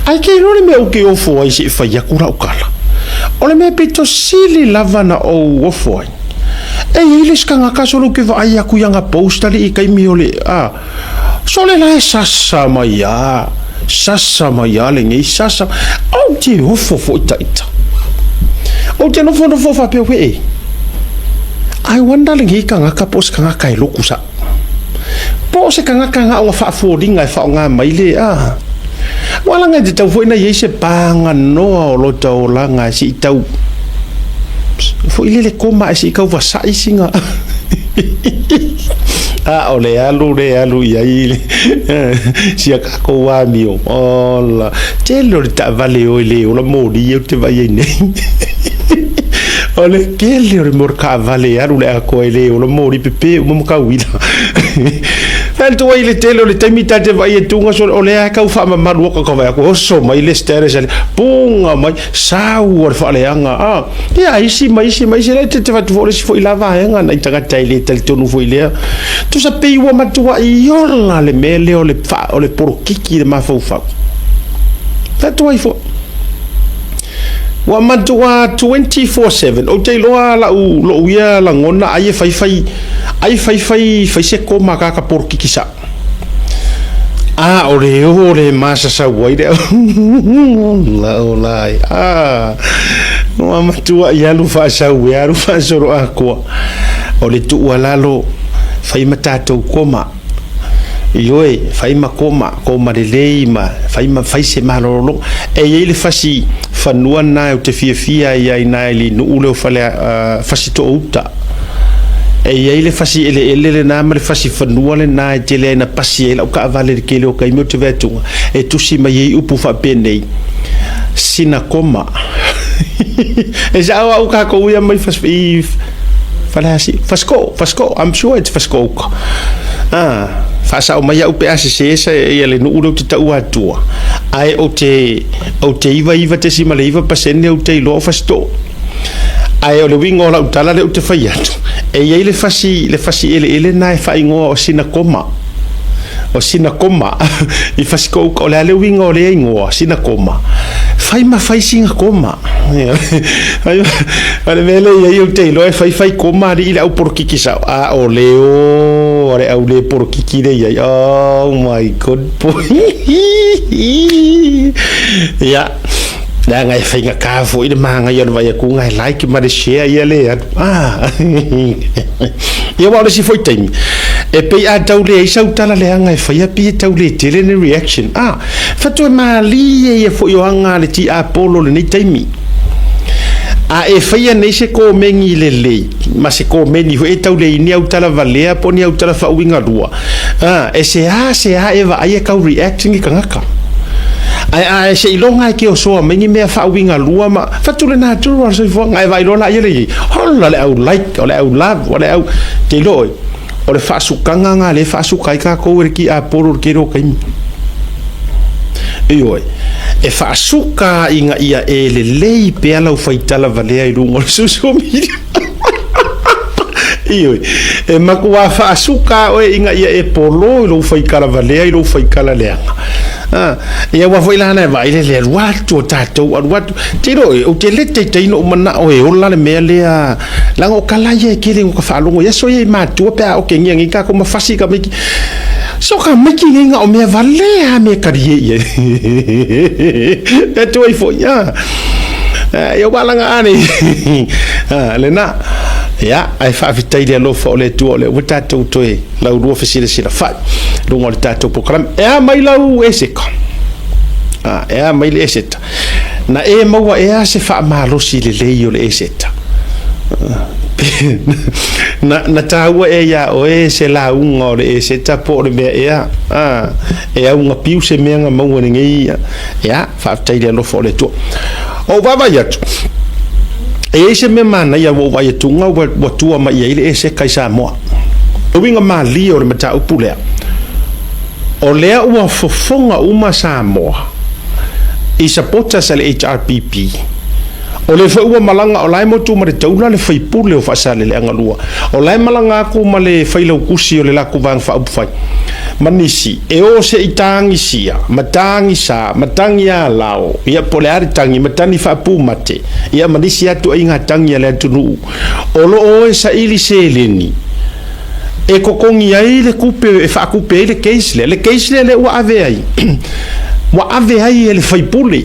ai ke no le me o ke o fo ai se fa ya kura o kala o le me pito sili lava na o fo ai e ile skanga ka solo ke va ai aku yanga posta li kai mi ole sole la sasa maya le ngi sasa o ti o fo ita o te no fo fa pe we ai wanda le ngi kanga ka pos kanga kai lokusa po se kanga o fa fo dinga fa nga mai le wala nga te tau foi na yese panga no lo tau langa si tau fo ile le koma si ka va sai singa ole alu ya ile si ka ko wa mio ola te lo ta vale o le o la modi io te vai nei ole ke le morka vale alu le ko le o la modi pepe mo ka wila Tanto ile telo le temita te vai tunga so ole ka fa ma lu ko vai ko so mai le stere sale punga mai sau or fa le anga ya isi mai le te va tu vole si foi lava anga na itaga taile tel tonu foi le tu sa pe wa matua iola le mele o le fa o le porkiki le ma fa tanto ai fo wa matua 24/7 o te loa la u lo ia la ngona ai fai se koma ka porkiki sa ore masa sa wai de la no matua ia lu fa sa we aru fa soro ako o le tu walalo fai matato koma Ioe, fai makoma, koma le leima, fai se malolo, e ele fasi fanua na o te fia ia ina ili no ule o fale fasi to uta. E ele fasi ele na male fasi fanua le na e tele na pasi ele o ka vale le kele o kai mo te vetunga. E tusi ma ye upu fa penei. Sina koma. E sa o ka ko ia mai fasi falasi Fasco, I'm sure it's Fasco. Fasa o mai au pe asese e le no ulo te tau atua ai o te iva te sima le iva pasene o te lo fasto ai o le wingo la utala le te fai atu e ia le fasi ele na e fai ngo o sina koma I fasi ko le wingo le ngo sina koma fai singa koma ale mele ia o te lo e fai koma ri la por kikisa o leo ore au le por kikire ia oh my god boy ya da ngai fai ka fo i manga ia vai ku ngai like ma de share ia le ia wa si foi time e pe a tau le isa utala le anga e fai api tau le tele ne reaction fatu ma li e fo yo anga le ti apollo le ni time e fai nei se ko mengi le ma se ko meni ho e tau le ni utala valea poni utala fa winga lua e se a e va ai ka reacting i kangaka ai se ilonga ke o so mengi me fa winga lua ma fatu le na tu so fo ngai vai lona ia le hola le au like ole au love ole au te loi ole fa su kanga nga le fa su kai ka ko ki a poro ke ro kai oi e fa su ka inga ia e le lei pe ala fai tala valea i lungo so mi oi e makua fa su ka o inga ia e polo lo fai kala valea i lo fai kala leanga ia wa foi lana vai le watu tato watu tiro o te lete te no mana o e ola le mele la o kala ye kile ko fa longo ya so ye matu pe o ke ngi ka ko ma fasi ka me so ka me ki nga o me vale me karie ye e to i fo ya yo balanga ani le na ya ai fa vitai le lo fo le tu le wata to e la ru ofisile sila fa lo ngol tato program e mai la u eseka e mai le eseta na e maua e se fa malo si le yo le eseta na taua e ya o e se la unga o le eseta po le me e unga piu se menga maua ngi ya fa vitai le lo fo le tu o baba ya e se me mana ia wo vai tunga wa tua mai ile e se kai sa mo o winga ma li o le mata upule o le o fofonga uma sa mo i sapota sa le HRPP o le fa ua malanga o lai mo tu ma le taula le fai pule o fa sa le anga lua o lai malanga ko ma le fai lo kusi o le la ku bang fa up fai manisi e o se itangi sia matangi sa matangi lao ia pole ari tangi matani fa pu mate ia manisi atu inga tangi le tunu o lo o sa ili seleni e kokongi ai le kupe e fa kupe le keisle le wa ave ai wa ave ai le faipule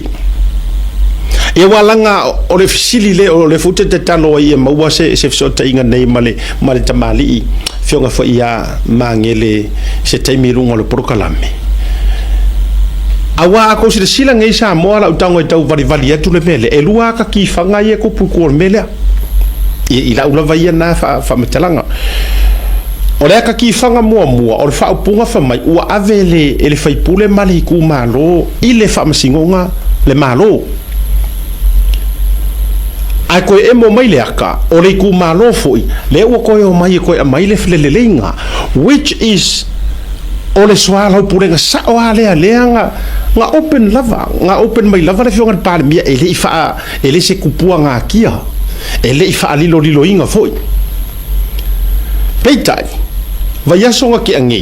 e walanga o le fisili le o le fute te talo ia maua se sota inga nei male tamali fionga fo ia mangele se taimilunga le prokalame awa ako se sila ngai sa mo ala utango e tau vali atu le mele e lua ka ki fanga ia ko puku mele ila ula vai na fa metalanga o le ka ki fanga mua o le fa upunga fa mai ua avele ele faipule mali ku malo ile fa masingonga le malo ai koe e mo mai le aka o le ku malo foi le ua koe o mai koe a mai le flelelenga which is o le swala o purenga sa o alea nga open lava nga open mai lava le fionga pale mia ele ifa ele se kupua nga kia ele ifa lilo inga foi peitai vai asonga ki angi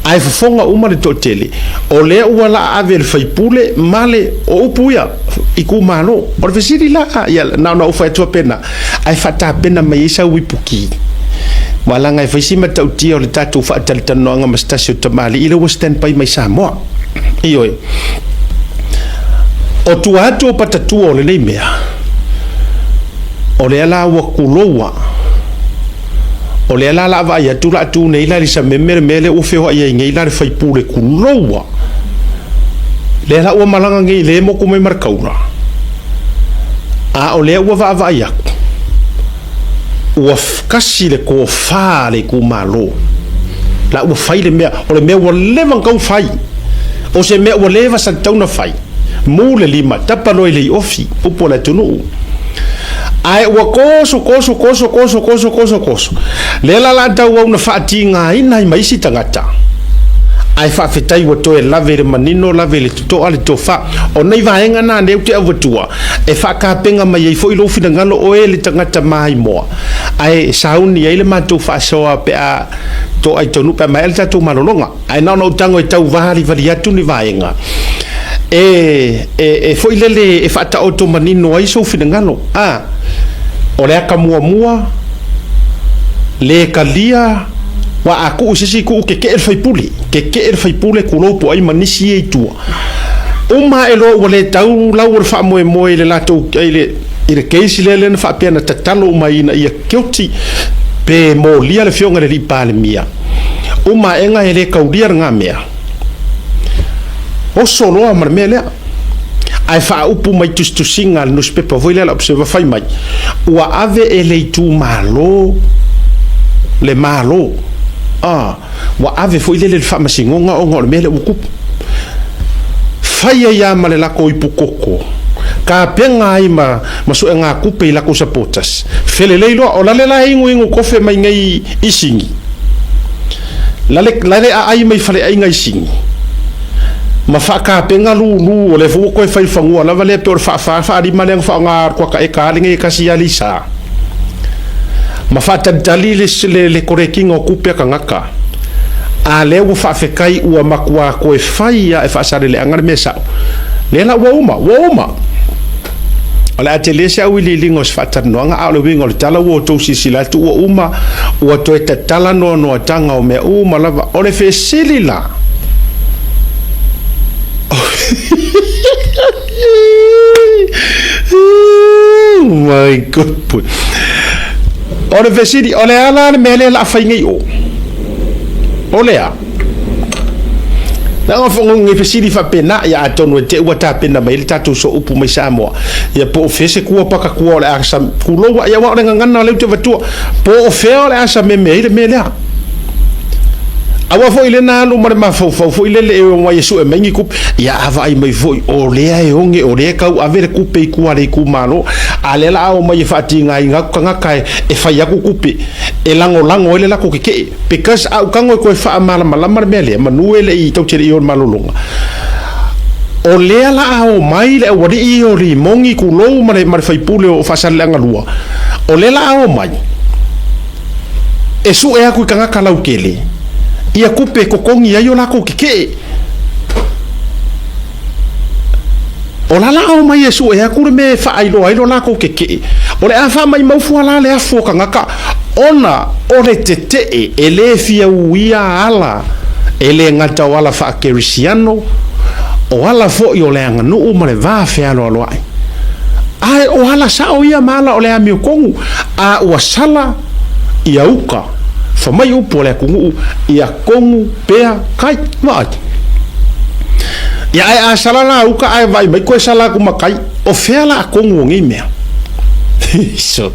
ai fonga uma le totele o le ua la ave le faipule male o upuia iku malo o le siri la ya na ufa tu pena ai fata pena mai isa wipuki wala ngai faisi mata uti o le tatu fa taltano nga mastasio tamali ile western pai mai Samoa iyo o tu atu patatu o le nei mea o le ala wa kuloa o le ala va ia tu la tu nei la sa mele o feo ia ngai la fai pule kuloa le ala o malanga ngai le mo ko mai markaura a o le o va ia o kasi le ko fa le ku malo la o fai le mea o le mea o le van kau fai o se mea o le va sa tauna fai mo le lima tapalo ile ofi popo la tunu ai wa koso le la tau una fatinga ina mai si tangata ai fa fetai wa to e lave le manino lave le to ale to fa o nei vaenga na ne te avatua e fa ka penga mai e foi lo fina ngalo o ele tangata mai mo ai sauni ele ma to fa so pe a to ai tonu pe mai ta to malonga ai na no tango e tau vali atu ni vaenga e foi lele e fa ta auto manino ai so fina ngalo o le aka mua le kalia wa aku usisi ku ke el faipule ku lopo ai manisi e tua uma elo wale tau lau fa mo le lato ile keisi le fa pena tatalo mai na ia kioti pe mo lia le fionga le pale mia uma enga ele kaudia nga mea o solo amar mele ai fa upu mai tu singa no spepa voile la observa fai mai wa ave ele tu malo le malo wa ave foi le fa masingonga o ngol mele uku fai ya male la ko ipukoko ka penga ai ma so nga kupe la ko sapotas fele leilo o la la ingu kofe mai ngai isingi la ai mai fale ai ngai isingi ma fa ka penga lu o le fu ko fai fangu la vale por fa di maleng fa nga ko ka e ka linge ka si alisa ma fa tantali le koreking o kupe ka ngaka a le u fa fe kai u makua ko e fai ya e fa sare le angar mesa le la wa uma ala atelesa wili lingos fatar no nga alo wingo tala wo to sisila tu uma o to tala no tanga o me uma lava o le fe silila oh my god ora vesidi ole ala mele la faingi o lea na ngo ngi vesidi fa pena ya atonu te wata pena mai tatu so upu mai Samoa ya po fese ku paka ku ole asa ku lo ya wa ngana le te vatu po fe ole asa me mele awa foi le na lu ma foi le wa yesu e mengi ku ya ava ai mai foi o le ai onge o le ka avere ku pe ku ale ku malo ale la o mai fati ngai nga kai e fa ya ku kupe e lango ele la ku ke because au kango ko fa mala mar mele manuele i to chiri on malulunga o le la o mai le o ri o ri mongi ku lo mar fai pule o fa salanga lua o le la o mai e su e aku kanga kala ukele ia kupe kokongi ai o lako keke o la o mai Yesu e akure me fa ailo lako keke o le afa mai maufu ala le afu kangaka ona o le tete e le fia uia ala e le ngata wala fa kerisiano o ala fo i o le anga nuu ma le va fe alo alo ai o ala sa o ia mala o le ami o kongu a ua sala ia uka fa mai upo le kungu ia kongu pea kai maati ia ai a sala la uka ai vai mai koe sala kuma kai o fea la kongu ngi mea so